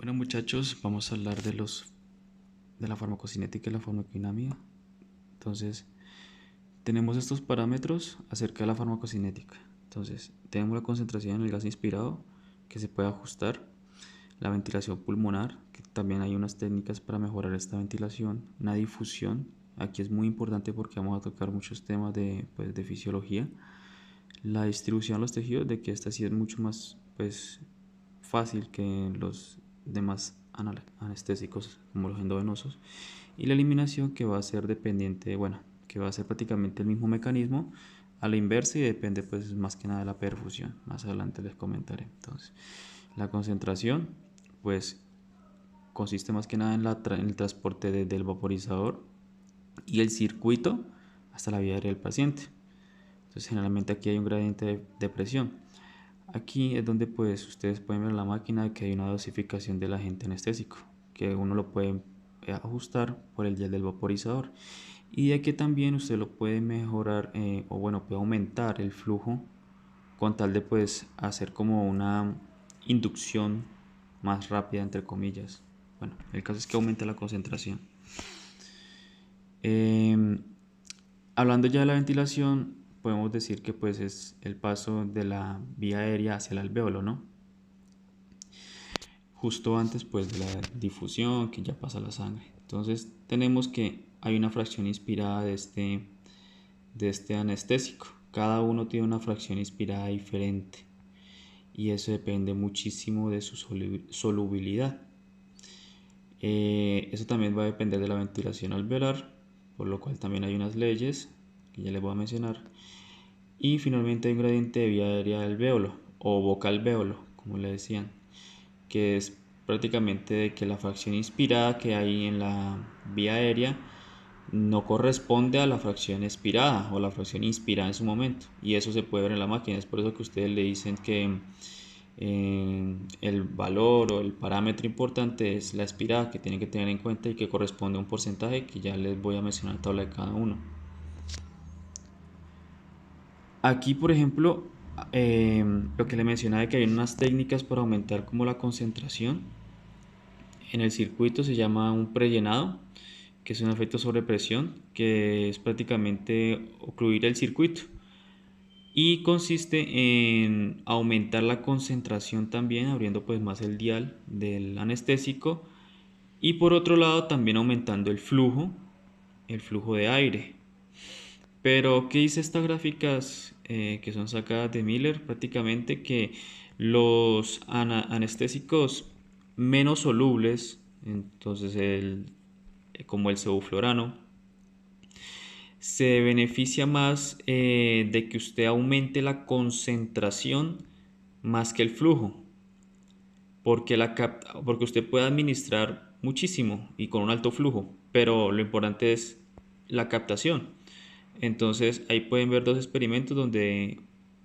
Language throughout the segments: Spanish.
Bueno, muchachos, vamos a hablar de la farmacocinética y la farmacodinámica. Entonces, tenemos estos parámetros acerca de la farmacocinética. Entonces, tenemos la concentración en el gas inspirado que se puede ajustar, la ventilación pulmonar, que también hay unas técnicas para mejorar esta ventilación, una difusión. Aquí es muy importante porque vamos a tocar muchos temas de fisiología. La distribución a los tejidos, de que esta sí es mucho más fácil que los demás anestésicos como los endovenosos, y la eliminación, que va a ser dependiente, bueno, que va a ser prácticamente el mismo mecanismo a la inversa y depende pues más que nada de la perfusión. Más adelante les comentaré. Entonces, la concentración pues consiste más que nada en el transporte desde el vaporizador y el circuito hasta la vía aérea del paciente. Entonces, generalmente aquí hay un gradiente de presión. Aquí es donde pues ustedes pueden ver en la máquina que hay una dosificación del agente anestésico, que uno lo puede ajustar por el gel del vaporizador, y de que también usted lo puede mejorar, o bueno, puede aumentar el flujo con tal de pues hacer como una inducción más rápida, entre comillas. Bueno, el caso es que aumenta la concentración. Eh, Hablando ya de la ventilación, podemos decir que pues es el paso de la vía aérea hacia el alvéolo, ¿no? Justo antes pues de la difusión que ya pasa la sangre. Entonces tenemos que hay una fracción inspirada de este anestésico. Cada uno tiene una fracción inspirada diferente y eso depende muchísimo de su solubilidad. Eso también va a depender de la ventilación alveolar, por lo cual también hay unas leyes que ya les voy a mencionar. Y finalmente hay un gradiente de vía aérea del alvéolo o boca alvéolo, como le decían, que es prácticamente de que la fracción inspirada que hay en la vía aérea no corresponde a la fracción expirada o la fracción inspirada en su momento, y eso se puede ver en la máquina. Es por eso que ustedes le dicen que el valor o el parámetro importante es la expirada, que tienen que tener en cuenta y que corresponde a un porcentaje que ya les voy a mencionar la tabla de cada uno. Aquí, por ejemplo, lo que le mencionaba de que hay unas técnicas para aumentar como la concentración en el circuito, se llama un prellenado, que es un efecto sobre presión, que es prácticamente ocluir el circuito y consiste en aumentar la concentración también, abriendo pues más el dial del anestésico, y por otro lado también aumentando el flujo de aire. Pero ¿qué dice estas gráficas que son sacadas de Miller? Prácticamente que los anestésicos menos solubles, entonces como el sevoflurano, se beneficia más de que usted aumente la concentración más que el flujo, porque usted puede administrar muchísimo y con un alto flujo, pero lo importante es la captación. Entonces ahí pueden ver dos experimentos donde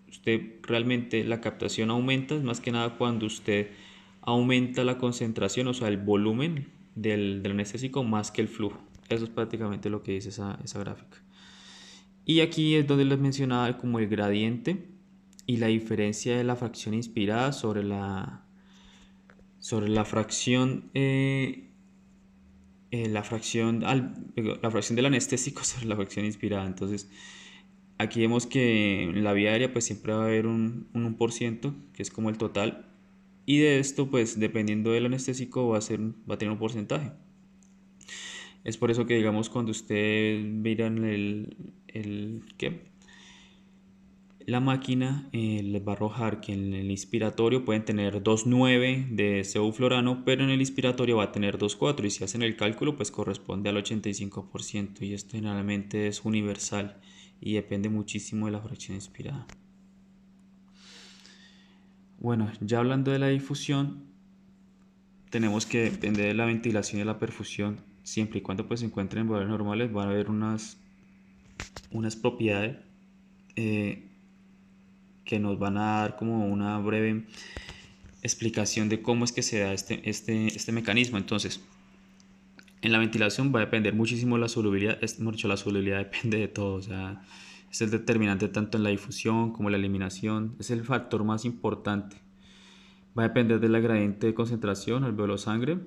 usted realmente la captación aumenta, más que nada cuando usted aumenta la concentración, o sea, el volumen del anestésico más que el flujo. Eso es prácticamente lo que dice esa gráfica. Y aquí es donde les mencionaba como el gradiente y la diferencia de la fracción inspirada sobre la fracción la fracción del anestésico sobre la fracción inspirada. Entonces aquí vemos que en la vía aérea pues siempre va a haber un 1%, que es como el total, y de esto pues dependiendo del anestésico va a tener un porcentaje. Es por eso que digamos cuando usted miran la máquina les va a arrojar que en el inspiratorio pueden tener 2,9 de sevoflurano, pero en el inspiratorio va a tener 2,4, y si hacen el cálculo pues corresponde al 85%, y esto generalmente es universal y depende muchísimo de la fracción inspirada. Bueno, ya hablando de la difusión, tenemos que depender de la ventilación y de la perfusión. Siempre y cuando pues se encuentren en valores normales, van a haber unas propiedades que nos van a dar como una breve explicación de cómo es que se da este mecanismo. Entonces, en la ventilación va a depender muchísimo la solubilidad. La solubilidad depende de todo, o sea, es el determinante tanto en la difusión como en la eliminación, es el factor más importante. Va a depender de la gradiente de concentración, alveolo sangre,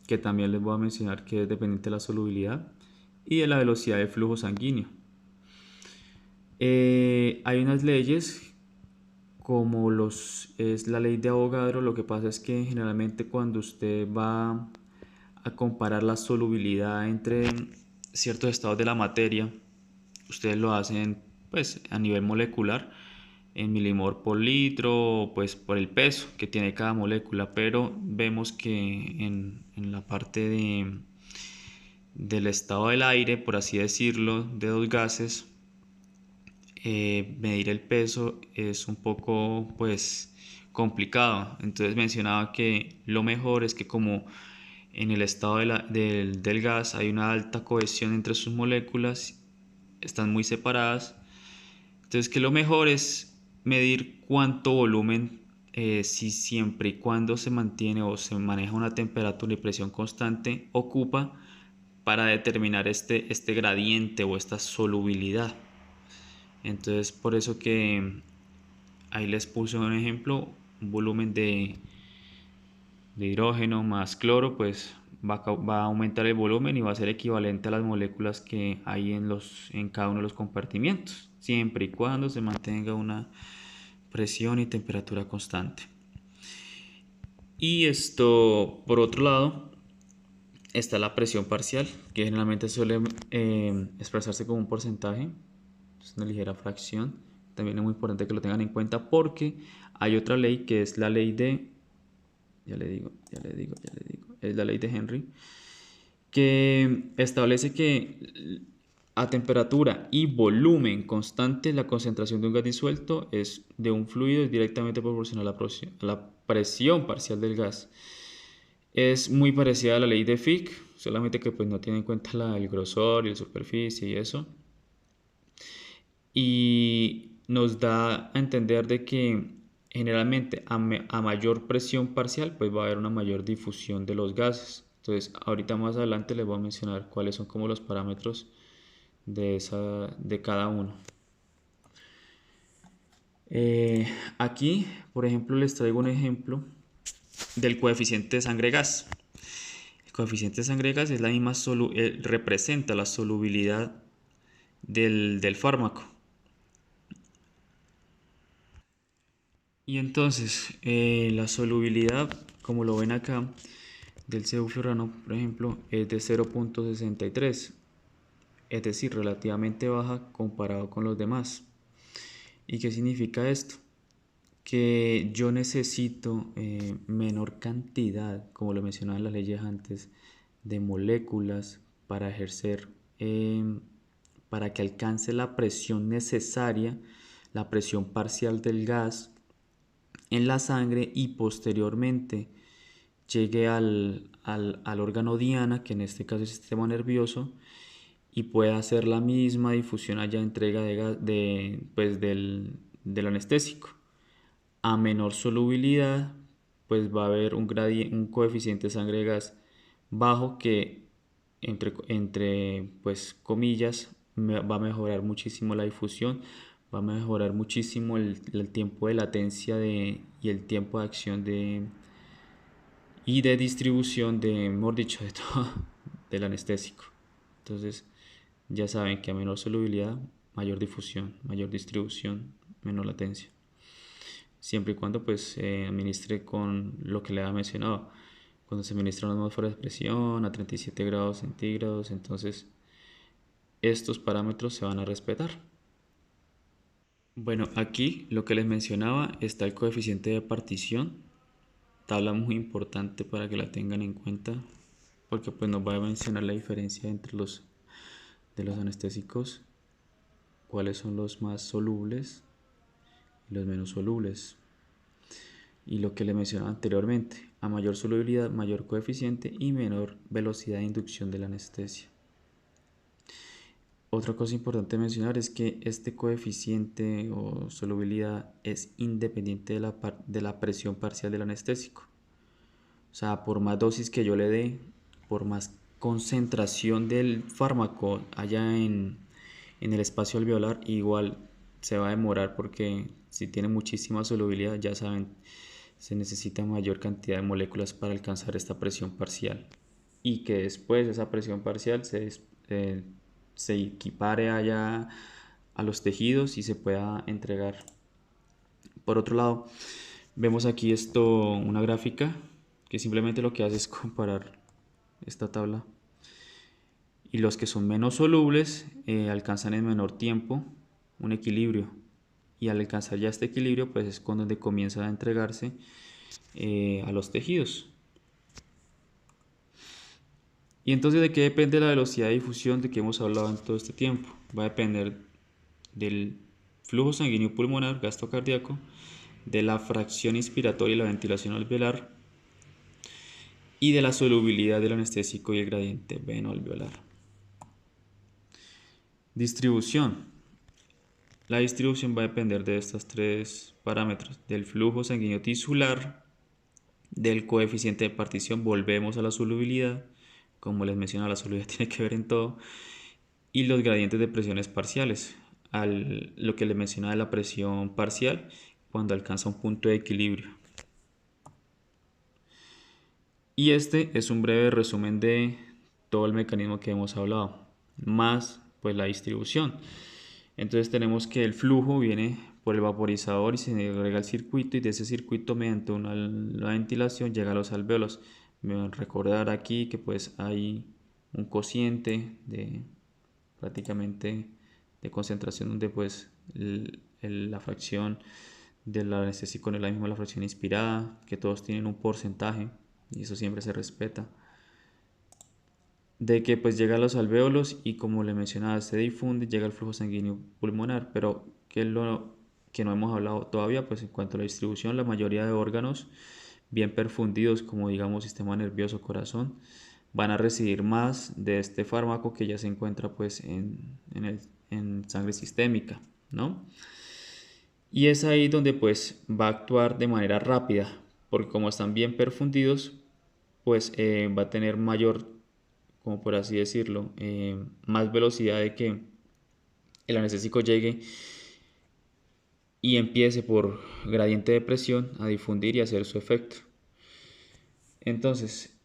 que también les voy a mencionar que es dependiente de la solubilidad, y de la velocidad de flujo sanguíneo. Hay unas leyes como es la ley de Avogadro. Lo que pasa es que generalmente cuando usted va a comparar la solubilidad entre ciertos estados de la materia, ustedes lo hacen pues a nivel molecular en milimol por litro, pues por el peso que tiene cada molécula, pero vemos que en la parte del estado del aire, por así decirlo, de dos gases, medir el peso es un poco pues complicado. Entonces mencionaba que lo mejor es que como en el estado del gas hay una alta cohesión entre sus moléculas, están muy separadas, entonces que lo mejor es medir cuánto volumen, si siempre y cuando se mantiene o se maneja una temperatura y presión constante, ocupa para determinar este gradiente o esta solubilidad. Entonces por eso que ahí les puse un ejemplo, un volumen de hidrógeno más cloro, pues va a aumentar el volumen y va a ser equivalente a las moléculas que hay en cada uno de los compartimientos, siempre y cuando se mantenga una presión y temperatura constante. Y esto, por otro lado, está la presión parcial, que generalmente suele expresarse como un porcentaje, es una ligera fracción. También es muy importante que lo tengan en cuenta porque hay otra ley que es la ley de, ya le digo, es la ley de Henry, que establece que a temperatura y volumen constante la concentración de un gas disuelto es de un fluido es directamente proporcional a la presión parcial del gas. Es muy parecida a la ley de Fick, solamente que pues no tiene en cuenta el grosor y la superficie y eso. Y nos da a entender de que generalmente a mayor presión parcial pues va a haber una mayor difusión de los gases. Entonces ahorita más adelante les voy a mencionar cuáles son como los parámetros de cada uno. Aquí, por ejemplo, les traigo un ejemplo del coeficiente de sangre-gas. El coeficiente de sangre-gas es la misma representa la solubilidad del fármaco. Y entonces, la solubilidad, como lo ven acá, del ceuflurano, por ejemplo, es de 0.63, es decir, relativamente baja comparado con los demás. ¿Y qué significa esto? Que yo necesito menor cantidad, como lo mencionaba en las leyes antes, de moléculas para ejercer, para que alcance la presión necesaria, la presión parcial del gas en la sangre y posteriormente llegue al órgano diana, que en este caso es el sistema nervioso, y pueda hacer la misma difusión allá entrega pues del anestésico. A menor solubilidad, pues va a haber un coeficiente de sangre-gas bajo que, entre pues comillas, va a mejorar muchísimo la difusión, va a mejorar muchísimo el tiempo de latencia y el tiempo de acción y de distribución mejor dicho, de todo, del anestésico. Entonces, ya saben que a menor solubilidad, mayor difusión, mayor distribución, menor latencia. Siempre y cuando pues administre con lo que le ha mencionado. Cuando se administra una atmósfera de presión a 37 grados centígrados, entonces estos parámetros se van a respetar. Bueno, aquí lo que les mencionaba está el coeficiente de partición, tabla muy importante para que la tengan en cuenta, porque pues nos va a mencionar la diferencia entre los anestésicos, cuáles son los más solubles y los menos solubles. Y lo que le mencionaba anteriormente, a mayor solubilidad, mayor coeficiente y menor velocidad de inducción de la anestesia. Otra cosa importante mencionar es que este coeficiente o solubilidad es independiente de la presión parcial del anestésico. O sea, por más dosis que yo le dé, por más concentración del fármaco allá en el espacio alveolar, igual se va a demorar porque si tiene muchísima solubilidad, ya saben, se necesita mayor cantidad de moléculas para alcanzar esta presión parcial y que después esa presión parcial se equipare allá a los tejidos y se pueda entregar. Por otro lado, vemos aquí una gráfica que simplemente lo que hace es comparar esta tabla, y los que son menos solubles alcanzan en menor tiempo un equilibrio, y al alcanzar ya este equilibrio pues es cuando comienza a entregarse a los tejidos. Y entonces, ¿de qué depende la velocidad de difusión de que hemos hablado en todo este tiempo? Va a depender del flujo sanguíneo pulmonar, gasto cardíaco, de la fracción inspiratoria y la ventilación alveolar, y de la solubilidad del anestésico y el gradiente veno-alveolar. Distribución. La distribución va a depender de estos tres parámetros: del flujo sanguíneo tisular, del coeficiente de partición, volvemos a la solubilidad, como les mencionaba, la solubilidad tiene que ver en todo, y los gradientes de presiones parciales, lo que les mencionaba de la presión parcial cuando alcanza un punto de equilibrio. Y este es un breve resumen de todo el mecanismo que hemos hablado, más pues la distribución. Entonces tenemos que el flujo viene por el vaporizador y se agrega al circuito, y de ese circuito mediante la ventilación llega a los alvéolos. Recordar aquí que pues hay un cociente de prácticamente de concentración donde pues la fracción del anestésico no es la misma la fracción inspirada, que todos tienen un porcentaje y eso siempre se respeta. De que pues llega a los alvéolos y, como le mencionaba, se difunde, llega al flujo sanguíneo pulmonar. Pero que lo que no hemos hablado todavía, pues en cuanto a la distribución, la mayoría de órganos bien perfundidos, como digamos sistema nervioso, corazón, van a recibir más de este fármaco que ya se encuentra pues en sangre sistémica, ¿no? Y es ahí donde pues va a actuar de manera rápida, porque como están bien perfundidos, pues va a tener mayor, como por así decirlo, más velocidad de que el anestésico llegue y empiece por gradiente de presión a difundir y hacer su efecto. Entonces,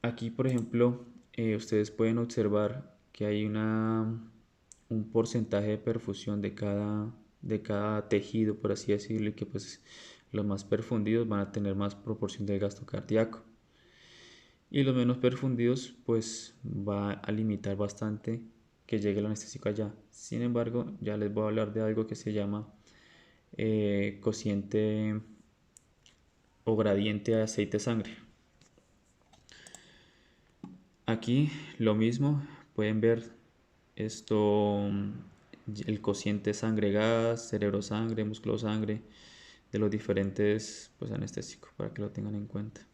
aquí por ejemplo, ustedes pueden observar que hay un porcentaje de perfusión de cada tejido, por así decirlo, y que pues los más perfundidos van a tener más proporción de gasto cardíaco, y los menos perfundidos pues va a limitar bastante que llegue el anestésico allá. Sin embargo, ya les voy a hablar de algo que se llama cociente o gradiente de aceite sangre. Aquí lo mismo, pueden ver el cociente sangre-gas, cerebro-sangre, músculo-sangre, de los diferentes pues anestésicos, para que lo tengan en cuenta.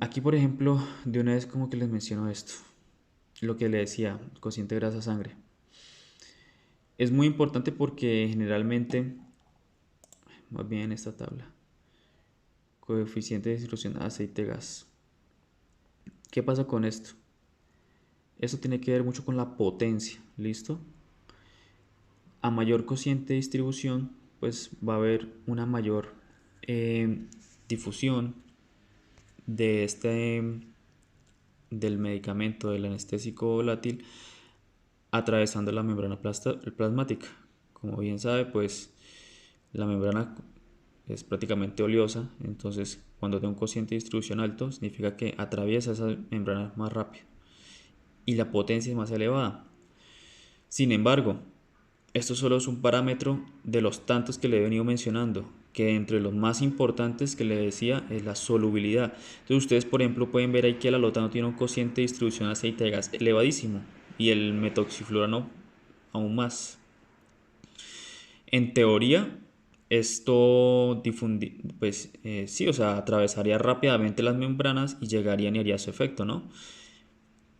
Aquí por ejemplo, de una vez como que les menciono esto, lo que les decía, cociente grasa-sangre. Es muy importante porque generalmente, más bien en esta tabla, coeficiente de distribución aceite-gas. ¿Qué pasa con esto? Eso tiene que ver mucho con la potencia, ¿listo? A mayor cociente de distribución, pues va a haber una mayor difusión de del medicamento, del anestésico volátil, atravesando la membrana plasmática. Como bien sabe, pues la membrana es prácticamente oleosa, entonces cuando tiene un cociente de distribución alto significa que atraviesa esa membrana más rápido y la potencia es más elevada. Sin embargo, esto solo es un parámetro de los tantos que le he venido mencionando, que entre los más importantes que le decía es la solubilidad. Entonces ustedes por ejemplo pueden ver ahí que el alotano tiene un cociente de distribución de aceite de gas elevadísimo y el metoxiflurano aún más. En teoría, esto pues sí, o sea, atravesaría rápidamente las membranas y llegaría y haría su efecto, ¿no?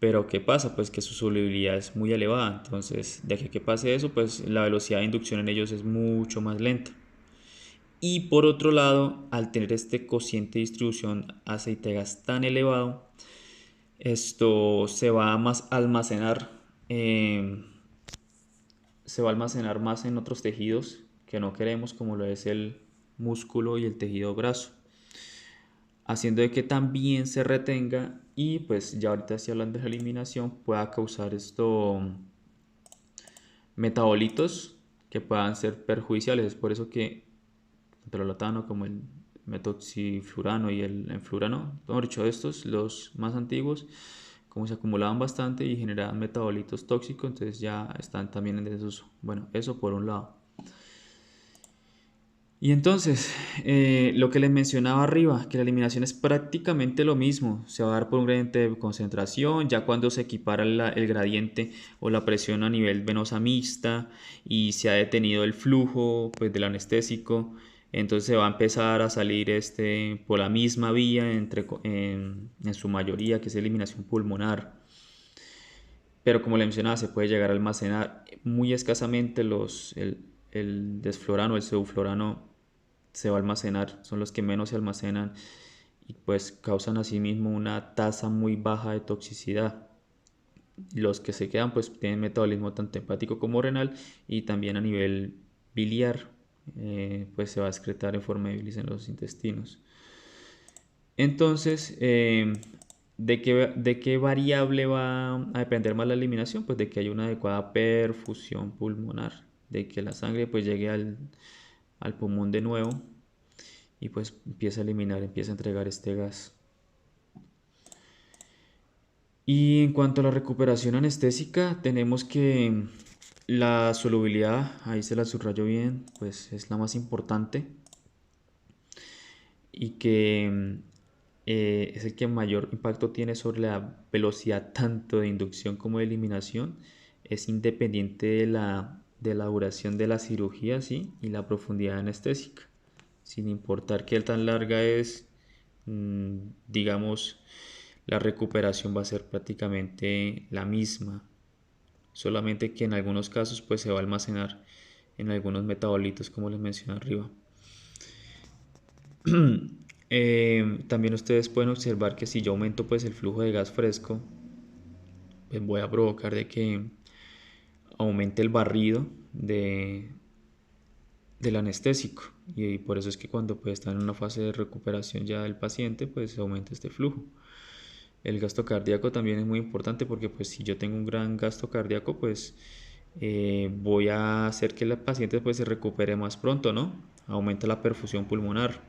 Pero ¿qué pasa? Pues que su solubilidad es muy elevada, entonces de que pase eso, pues la velocidad de inducción en ellos es mucho más lenta. Y por otro lado, al tener este cociente de distribución aceite-gas tan elevado, esto eh, se va a almacenar más en otros tejidos que no queremos, como lo es el músculo y el tejido graso, haciendo de que también se retenga y pues ya ahorita estoy hablando de la eliminación, pueda causar esto metabolitos que puedan ser perjudiciales. Es por eso que tanto el latano como el metoxiflurano y el enflurano, mejor dicho, estos, los más antiguos, como se acumulaban bastante y generaban metabolitos tóxicos, entonces ya están también en desuso. Bueno, eso por un lado. Y entonces, lo que les mencionaba arriba, que la eliminación es prácticamente lo mismo, se va a dar por un gradiente de concentración, ya cuando se equipara el gradiente o la presión a nivel venosa mixta y se ha detenido el flujo pues, del anestésico, entonces se va a empezar a salir por la misma vía en su mayoría, que es eliminación pulmonar. Pero como le mencionaba, se puede llegar a almacenar muy escasamente el desflorano, el pseudoflorano se va a almacenar, son los que menos se almacenan y pues causan asimismo una tasa muy baja de toxicidad. Los que se quedan pues tienen metabolismo tanto hepático como renal y también a nivel biliar, pues se va a excretar en forma de bilis en los intestinos. Entonces, ¿de qué variable va a depender más la eliminación? Pues de que haya una adecuada perfusión pulmonar, de que la sangre pues llegue al pulmón de nuevo y pues empieza a eliminar, empieza a entregar este gas. Y en cuanto a la recuperación anestésica, tenemos que la solubilidad, ahí se la subrayo bien, pues es la más importante y que es el que mayor impacto tiene sobre la velocidad tanto de inducción como de eliminación. Es independiente de la duración de la cirugía, ¿sí? Y la profundidad anestésica, sin importar qué tan larga es, digamos, la recuperación va a ser prácticamente la misma, solamente que en algunos casos pues se va a almacenar en algunos metabolitos como les mencioné arriba. También ustedes pueden observar que si yo aumento pues el flujo de gas fresco, pues voy a provocar de que aumente el barrido del anestésico y por eso es que cuando pues está en una fase de recuperación ya del paciente pues aumenta este flujo. El gasto cardíaco también es muy importante porque pues si yo tengo un gran gasto cardíaco pues voy a hacer que el paciente pues se recupere más pronto, ¿no? Aumenta la perfusión pulmonar.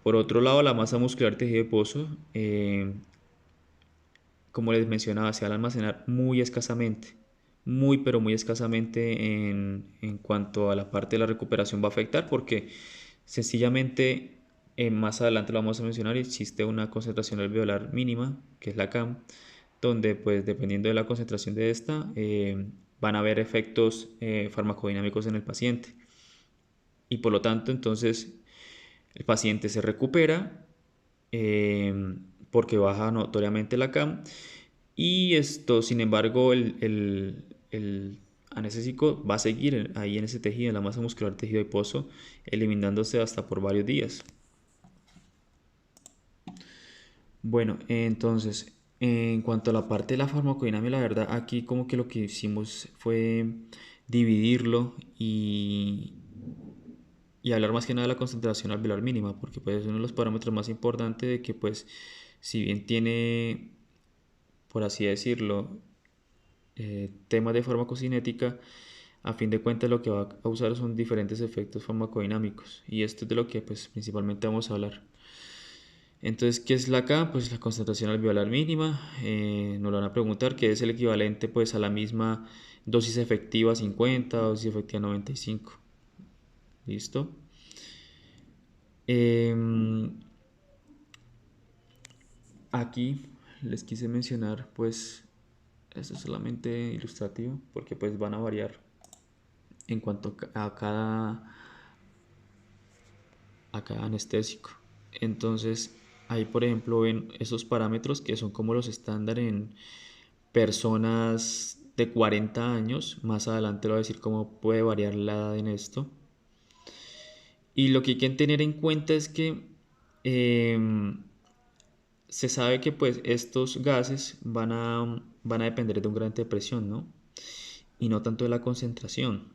Por otro lado, la masa muscular tejido adiposo, como les mencionaba, se va a almacenar muy escasamente, muy pero muy escasamente en cuanto a la parte de la recuperación va a afectar porque sencillamente más adelante lo vamos a mencionar, existe una concentración alveolar mínima, que es la CAM, donde pues dependiendo de la concentración de esta van a haber efectos farmacodinámicos en el paciente y por lo tanto entonces el paciente se recupera porque baja notoriamente la CAM y esto, sin embargo, el anestésico va a seguir ahí en ese tejido, en la masa muscular tejido adiposo, eliminándose hasta por varios días. Bueno, entonces, en cuanto a la parte de la farmacodinámica, la verdad, aquí como que lo que hicimos fue dividirlo y hablar más que nada de la concentración alveolar mínima, porque pues es uno de los parámetros más importantes de que pues si bien tiene, por así decirlo, temas de farmacocinética, a fin de cuentas lo que va a causar son diferentes efectos farmacodinámicos y esto es de lo que pues principalmente vamos a hablar. Entonces, ¿qué es la K? Pues la concentración alveolar mínima. Nos lo van a preguntar, que es el equivalente pues a la misma dosis efectiva 50, dosis efectiva 95. ¿Listo? Aquí les quise mencionar pues esto es solamente ilustrativo porque pues van a variar en cuanto a cada anestésico. Entonces, ahí por ejemplo ven esos parámetros que son como los estándar en personas de 40 años. Más adelante lo voy a decir cómo puede variar la edad en esto. Y lo que hay que tener en cuenta es que se sabe que pues estos gases van a depender de un gradiente de presión, ¿no? Y no tanto de la concentración.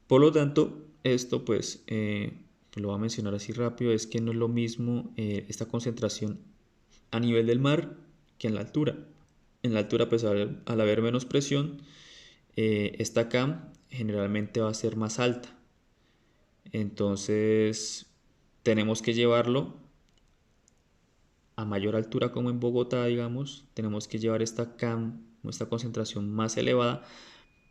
Por lo tanto, esto pues lo voy a mencionar así rápido, es que no es lo mismo esta concentración a nivel del mar que en la altura. En la altura, pues al haber menos presión, esta cam generalmente va a ser más alta. Entonces, tenemos que llevarlo a mayor altura como en Bogotá, digamos, tenemos que llevar esta cam, esta concentración más elevada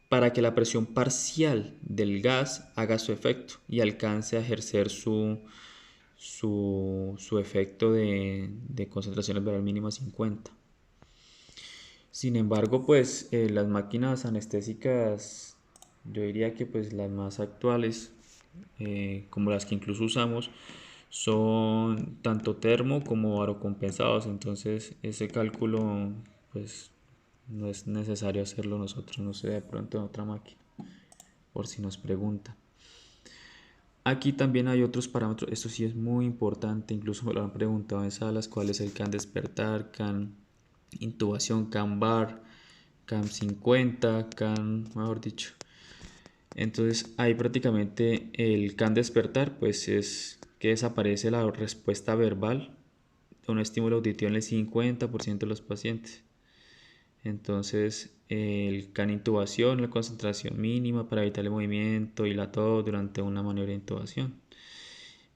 para que la presión parcial del gas haga su efecto y alcance a ejercer su efecto de concentración alveolar mínima 50. Sin embargo, pues las máquinas anestésicas, yo diría que pues las más actuales, como las que incluso usamos, son tanto termo como varocompensados. Entonces ese cálculo pues no es necesario hacerlo nosotros, no sé, de pronto en otra máquina, por si nos preguntan. Aquí también hay otros parámetros, esto sí es muy importante, incluso me lo han preguntado en salas, cuál es el CAN despertar, CAN intubación, CAN bar, CAN 50, CAN, mejor dicho. Entonces ahí prácticamente el CAN despertar pues es que desaparece la respuesta verbal de un estímulo auditivo en el 50% de los pacientes. Entonces el CAN intubación, la concentración mínima para evitar el movimiento y la tos durante una maniobra de intubación.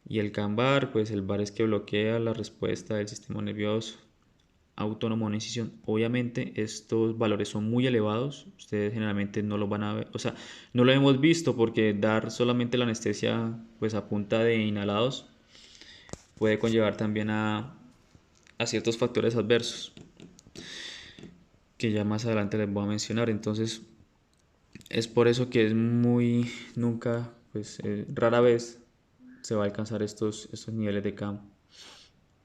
Y el CAN bar, pues el bar es que bloquea la respuesta del sistema nervioso autónomo a una incisión. Obviamente estos valores son muy elevados, ustedes generalmente no los van a ver, o sea, no lo hemos visto porque dar solamente la anestesia pues a punta de inhalados puede conllevar también a ciertos factores adversos que ya más adelante les voy a mencionar. Entonces es por eso que es muy, nunca, pues rara vez se va a alcanzar estos niveles de CAM,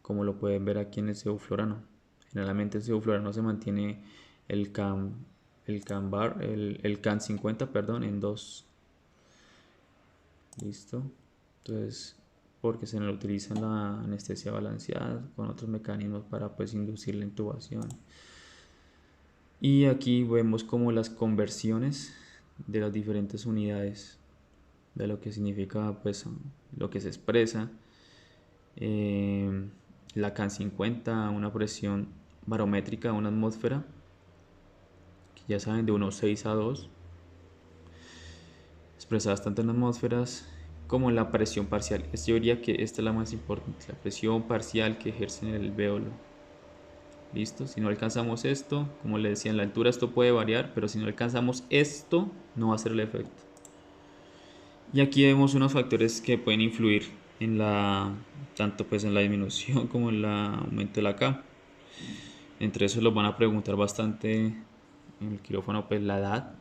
como lo pueden ver aquí en el sevoflurano. Generalmente el sevoflurano se mantiene el CAM, el CAM bar, el CAN 50, perdón, en 2. Listo. Entonces, porque se le utiliza la anestesia balanceada con otros mecanismos para pues inducir la intubación. Y aquí vemos como las conversiones de las diferentes unidades de lo que significa pues lo que se expresa. La CAN 50, una presión barométrica de una atmósfera, que ya saben, de 1,6 a 2, expresadas tanto en atmósferas como en la presión parcial. Yo diría que esta es la más importante, la presión parcial que ejerce en el alvéolo. Listo, si no alcanzamos esto, como les decía, en la altura esto puede variar, pero si no alcanzamos esto, no va a ser el efecto. Y aquí vemos unos factores que pueden influir en tanto pues en la disminución como en el aumento de la K. Entre esos los van a preguntar bastante en el quirófano, pues la edad.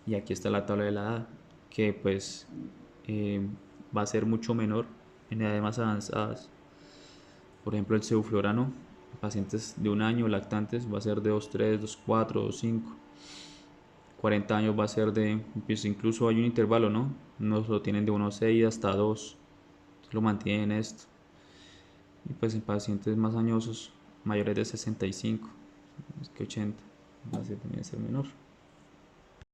Y aquí está la tabla de la edad, que pues va a ser mucho menor en edades más avanzadas. Por ejemplo, el sevoflurano, pacientes de 1 año lactantes, va a ser de 2,3, 2,4, 2,5. 40 años va a ser pues incluso hay un intervalo, ¿no? Nos lo tienen de 1,6 hasta 2, lo mantienen esto. Y pues en pacientes más añosos, mayores de 65, es que 80, va a ser, también ser menor.